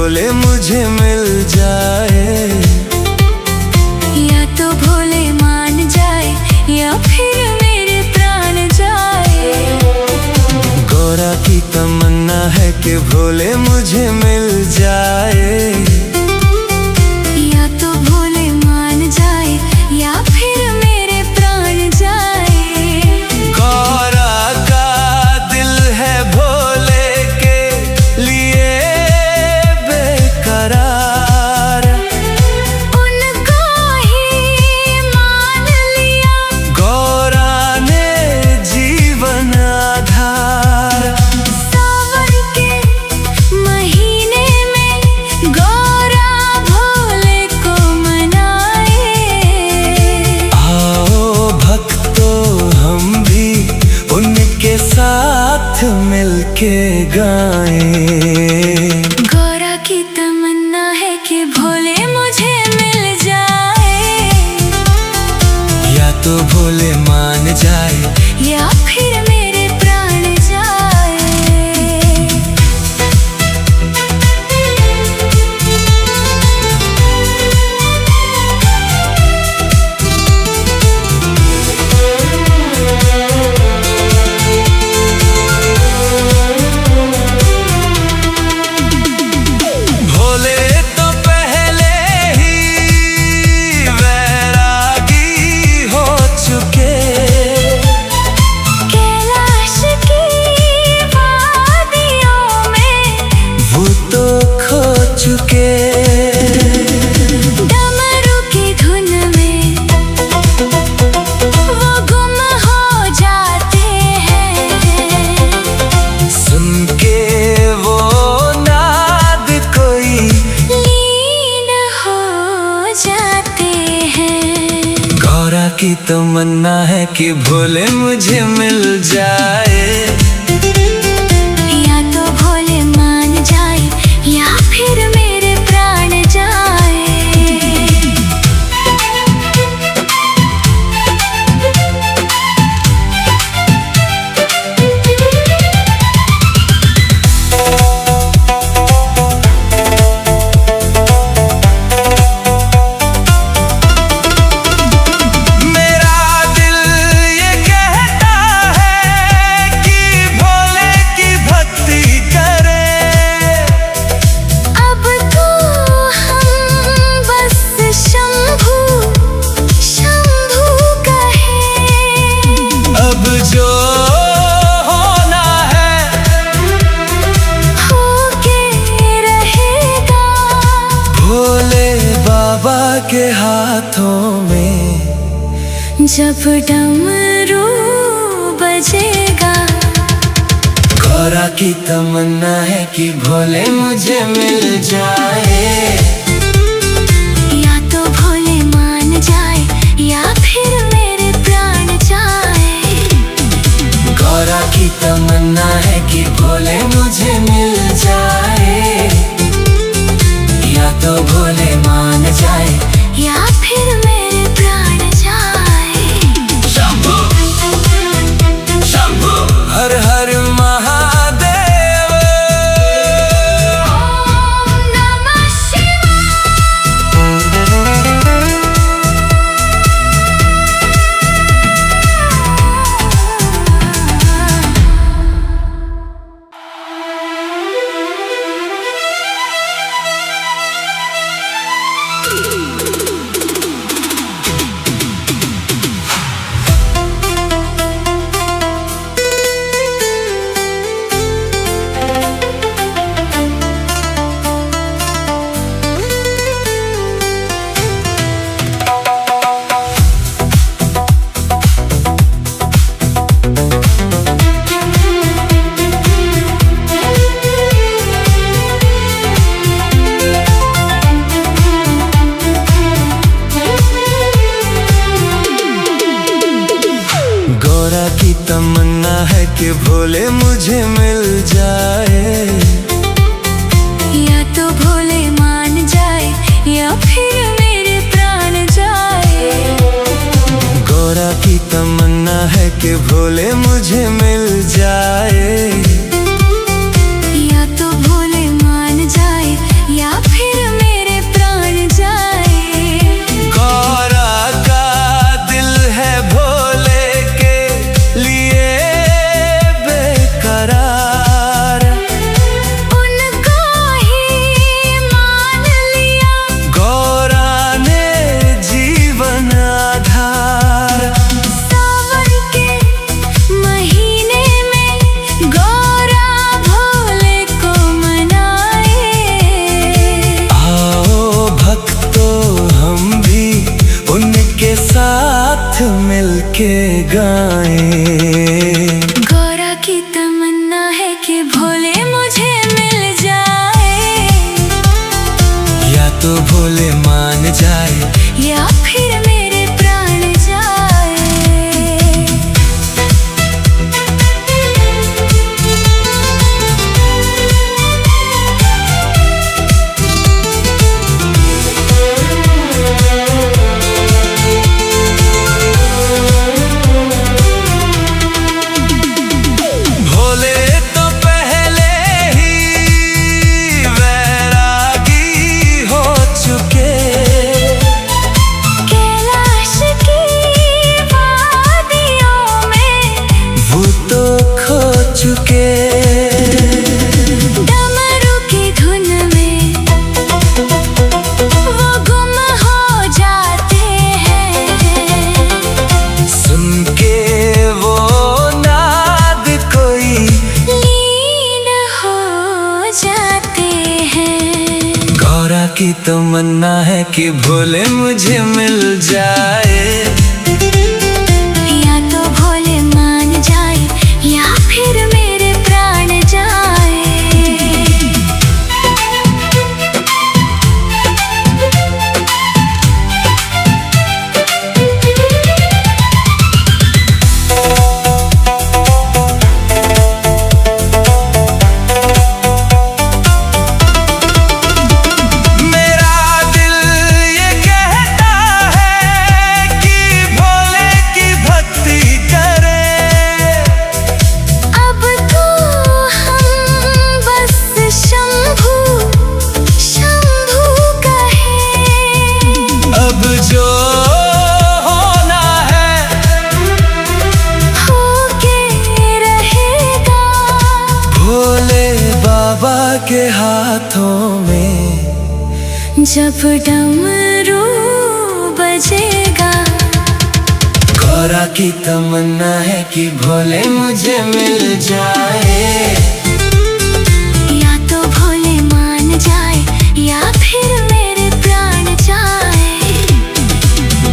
भोले मुझे मिल जाए। या तो भोले मान जाए या फिर मेरे प्राण जाए। गौरा की तमन्ना है कि भोले मुझे मिल जाए। या तो भोले मान जाए या फिर मेरे प्राण जाए। गौरा का दिल है भोले के लिए बेकरार, उनको ही मान लिया गौरा ने जीवन आधार। सावन के महीने में गौरा भोले को मनाए। आओ भक्तों हम भी उनके साथ मिलके गाएं। गौरा की तमन्ना है कि भोले मुझे मिल जाए। या तो भोले मान जाए या फिर मेरे प्राण जाए। भोले तो पहले ही वैरागी हो चुके। कैलाश की वादियों में वो तो खो चुके। डमरू की धुन में वो गुम हो जाते हैं। सुन के वो नाद कोई लीन हो जाते हैं। गौरा की तमन्ना है कि भोले मुझे मिल जाए। या तो भोले मान जाए या फिर मेरे प्राण जाए। मेरा दिल ये कहता है कि भोले की भक्ति करे। अब तो हम बस शंभू शंभू कहें। अब जो होना है होके रहेगा भोले बाबा के हाथों में। जब डमरू बजेगा। गौरा की तमन्ना है कि भोले मुझे मिल जाए। या तो भोले मान जाए या फिर मेरे प्राण जाए। गौरा की तमन्ना है कि भोले मुझे मिल जाए। या तो भोले मान जाए या फिर मेरे प्राण जाए। शंभू शंभू हर हर महादेव। ओम नमः गौरा की तमन्ना है कि भोले मुझे मिल जाए। या तो भोले मान जाए या फिर मेरे प्राण जाए। गौरा की तमन्ना है कि भोले मुझे मिल जाए। या तो भोले मान जाए के गाएं। गौरा की तमन्ना है कि भोले मुझे मिल जाए, या तो भोले मान जाए या फिर मेरे प्राण जाए। भोले तो पहले ही वैरागी हो चुके, कैलाश की वादियों में वो तो खो चुके। डमरू की धुन में वो गुम हो जाते हैं, सुन के वो नाद कोई लीन हो जाते हैं। गौरा की तमन्ना है कि भोले मुझे मिल जाए, या तो भोले मान जाए या फिर मेरे प्राण जाए। मेरा दिल ये कहता है कि भोले की भक्ति करें। अब तो हम बस शंभू शंभू कहें। अब जो होना है होके रहेगा, भोले बाबा के हाथों में। जब डमरू बजेगा। गौरा की तमन्ना है कि भोले मुझे मिल जाए, या तो भोले मान जाए या फिर मेरे प्राण जाए।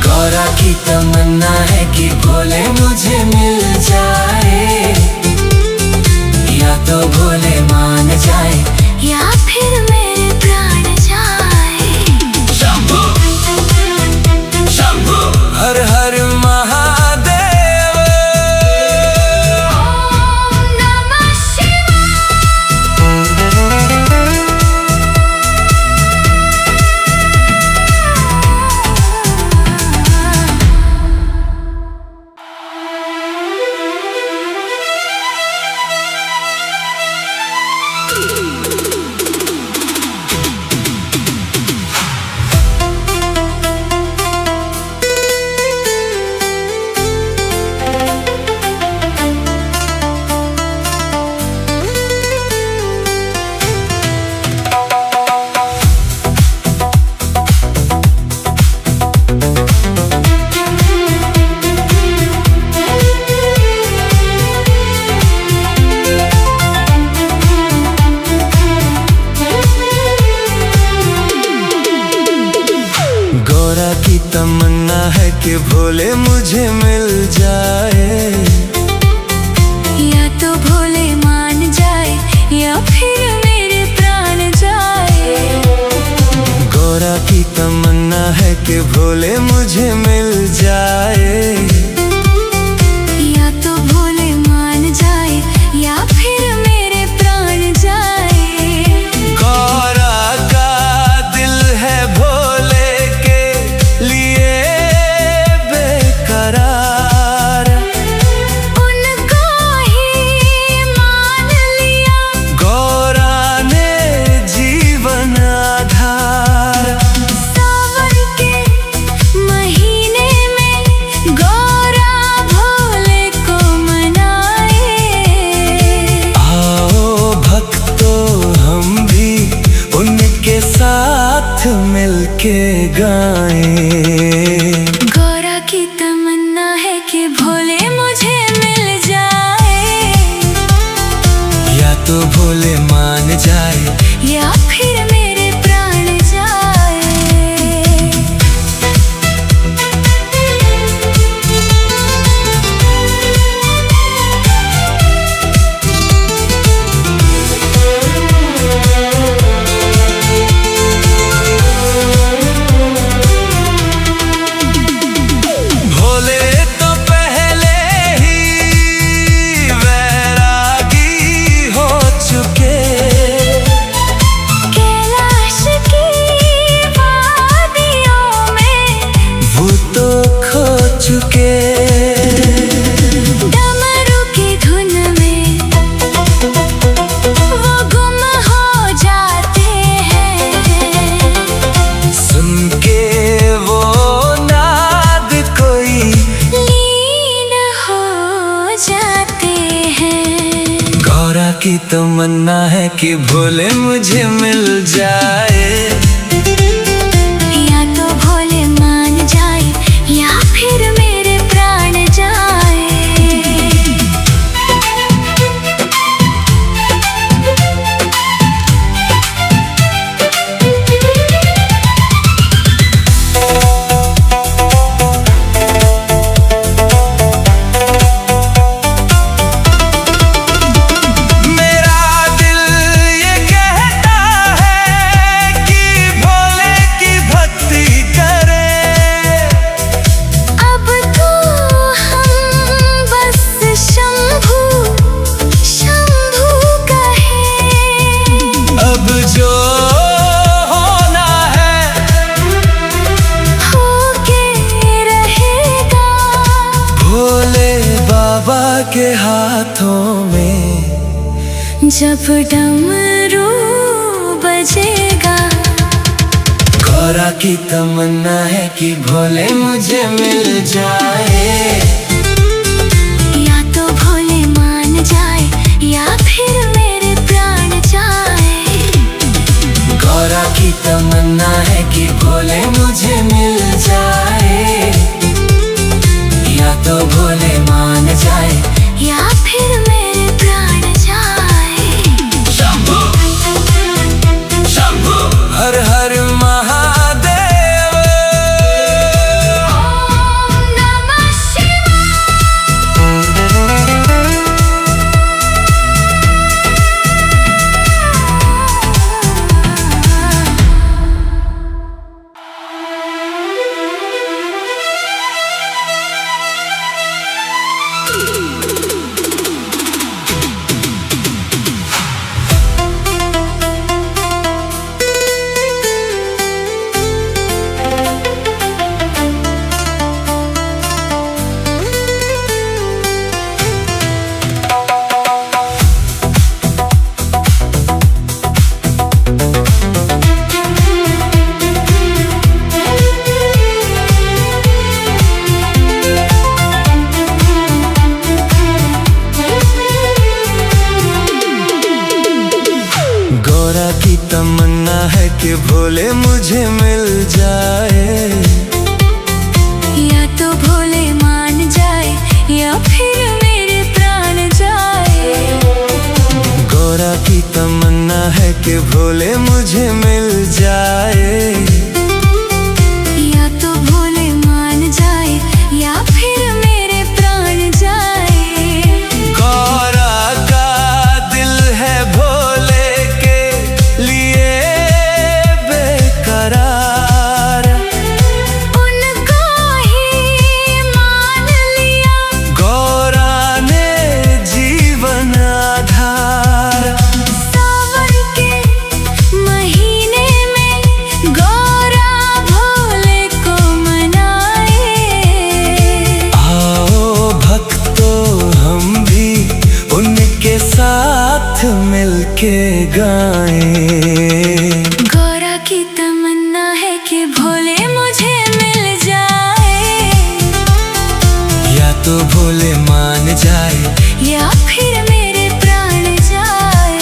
गौरा की तमन्ना है कि भोले मुझे मिल जाए, या तो भोले मान जाए या फिर मेरे प्राण जाए। शंभू शंभू हर हर महादेव। ओम नमः शिवाय। गौरा की तमन्ना है कि भोले मुझे मिल जाए, या तो भोले मान जाए या फिर मेरे प्राण जाए। गौरा की तमन्ना है कि भोले मुझे मिल जाए, या तो भोले मान जाए या फिर मेरे प्राण जाए। गौरा का दिल है भोले के लिए बेकरार, उनको ही मान लिया गौरा ने जीवन आधार। सावन के महीने में गौरा भोले को मनाए। आओ भक्तों हम भी उनके साथ मिलके गाएं। गौरा की तमन्ना है कि भोले मुझे मिल जाए, या तो भोले मान जाए या फिर मेरे प्राण जाए। तमन्ना है कि भोले मुझे मिल जाए। या तो भोले मान जाए या फिर मेरे प्राण जाए। के हाथों में जब डमरू बजेगा। गौरा की तमन्ना है कि भोले मुझे मिल जाए। या तो भोले मान जाए या फिर मेरे प्राण जाए। गौरा की तमन्ना है कि भोले मुझे मिल जाए। या तो भोले मान जाए या फिर मेरे प्राण जाए। शंभू शंभू हर हर महादेव। ओम नमः शिवाय। गौरा की तमन्ना है कि भोले मुझे मिल जाए। या तो भोले मान जाए या फिर मेरे प्राण जाए। गौरा की तमन्ना है कि भोले मुझे मिल जाए। या तो भोले मान जाए या फिर मेरे प्राण जाए। गौरा का दिल है भोले के लिए बेकरार। उनको ही मान लिया गौरा ने जीवन आधार। सावन के महीने में गौरा भोले को मनाए। आओ भक्तों हम भी उनके साथ मिलके गाएं। गौरा की तमन्ना है कि भोले मुझे मिल जाए। या तो भोले मान जाए या फिर मेरे प्राण जाए।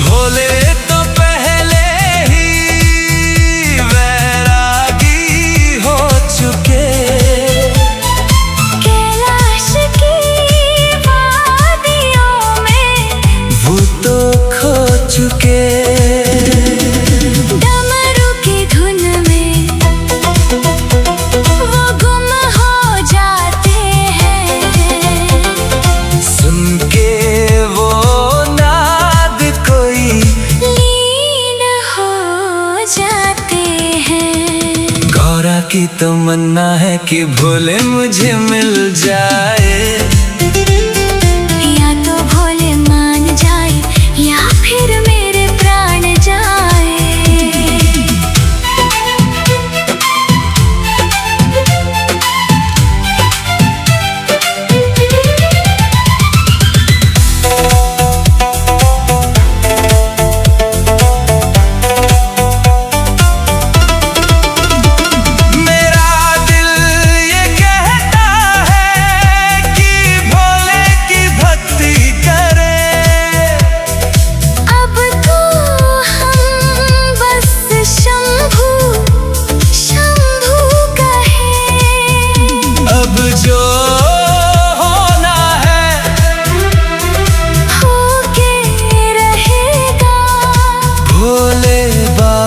भोले तो पहले ही वैरागी हो चुके। कैलाश की वादियों में वो तो खो चुके। डमरू की धुन में वो गुम हो जाते हैं। सुन के वो नाद कोई लीन हो जाते हैं। गौरा की तमन्ना है कि भोले मुझे मिल जाए। या तो भोले मान जाए या फिर मेरे प्राण जाए।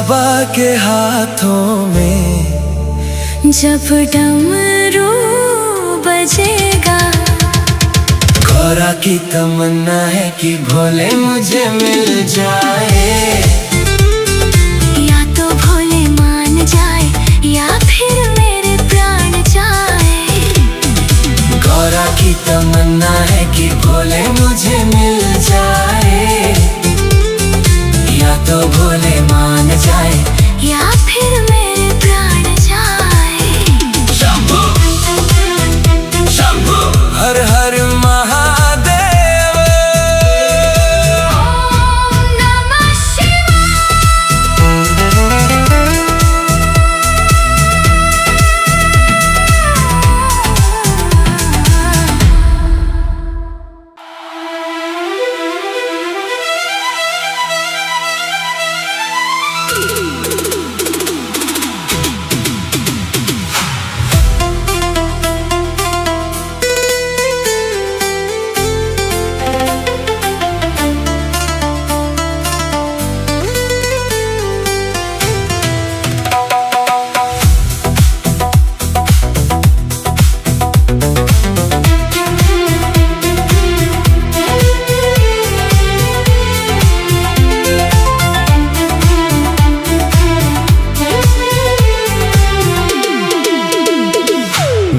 बाबा के हाथों में। जब डमरू बजेगा, गौरा की तमन्ना है कि भोले मुझे मिल जाए। या तो भोले मान जाए या फिर मेरे प्राण जाए। गौरा की तमन्ना है कि भोले मुझे मिल जाए। या तो भोले मान जाए या फिर मेरे प्राण जाए। शंभू शंभू हर हर महादेव। ओम नमः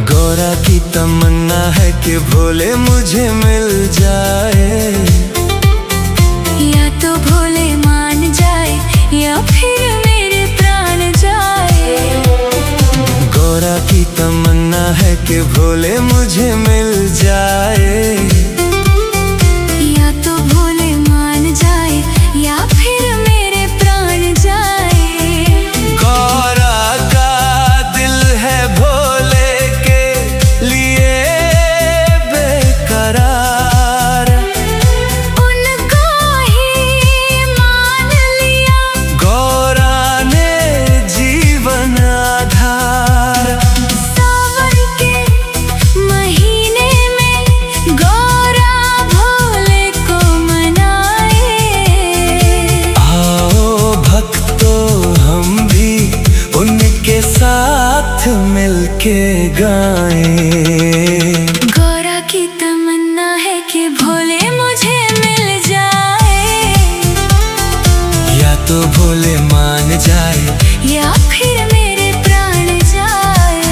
गौरा की तमन्ना है कि भोले मुझे मिल जाए। या तो भोले मान जाए या फिर मेरे प्राण जाए। गौरा की तमन्ना है कि भोले मुझे मिल जाए। या तो भोले मान जाए या फिर मेरे प्राण जाए। गौरा का दिल है भोले के लिए बेकरार। उनको ही मान लिया, गौरा ने जीवन आधार। सावन के महीने में गौरा भोले को मनाए। आओ भक्तों हम भी उनके साथ मिलके गाएं। गौरा की तमन्ना है कि भोले मुझे मिल जाए। या तो भोले मान जाए या फिर मेरे प्राण जाए।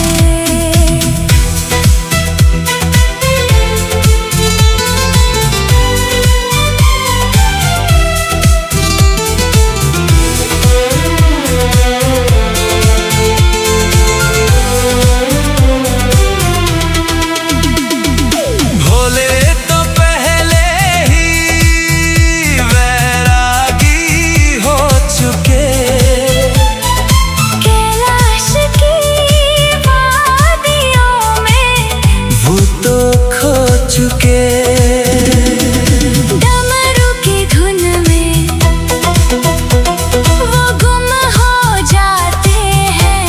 भोले तो पहले ही वैरागी हो चुके। कैलाश की वादियों में वो तो खो चुके। डमरू की धुन में वो गुम हो जाते हैं।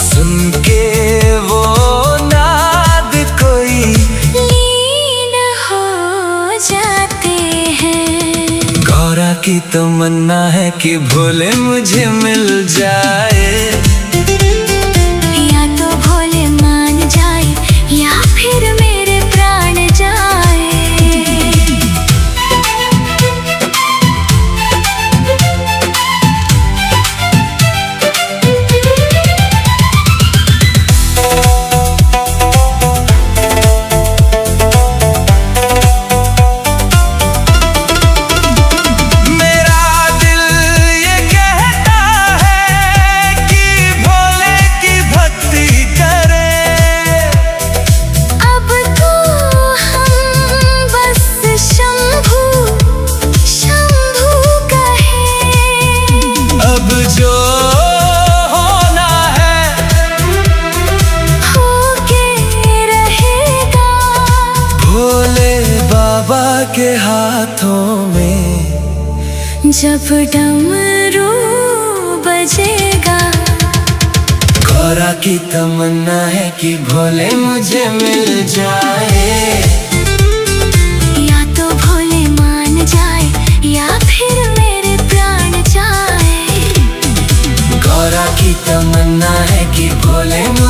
सुन के वो नाद कोई लीन हो जाते हैं। गौरा की तमन्ना है कि भोले मुझे मिल जाए। या तो भोले मान जाए या फिर मेरे प्राण जाए। मेरा दिल ये कहता है कि भोले की भक्ति करे। अब तो हम बस शंभू शंभू कहें। अब जो होना है होके रहेगा। भोले बाबा के हाथों में। जब डमरू बजेगा, गौरा की तमन्ना है कि भोले मुझे मिल जाए। या तो भोले मान जाए या फिर मेरे प्राण जाए। भोले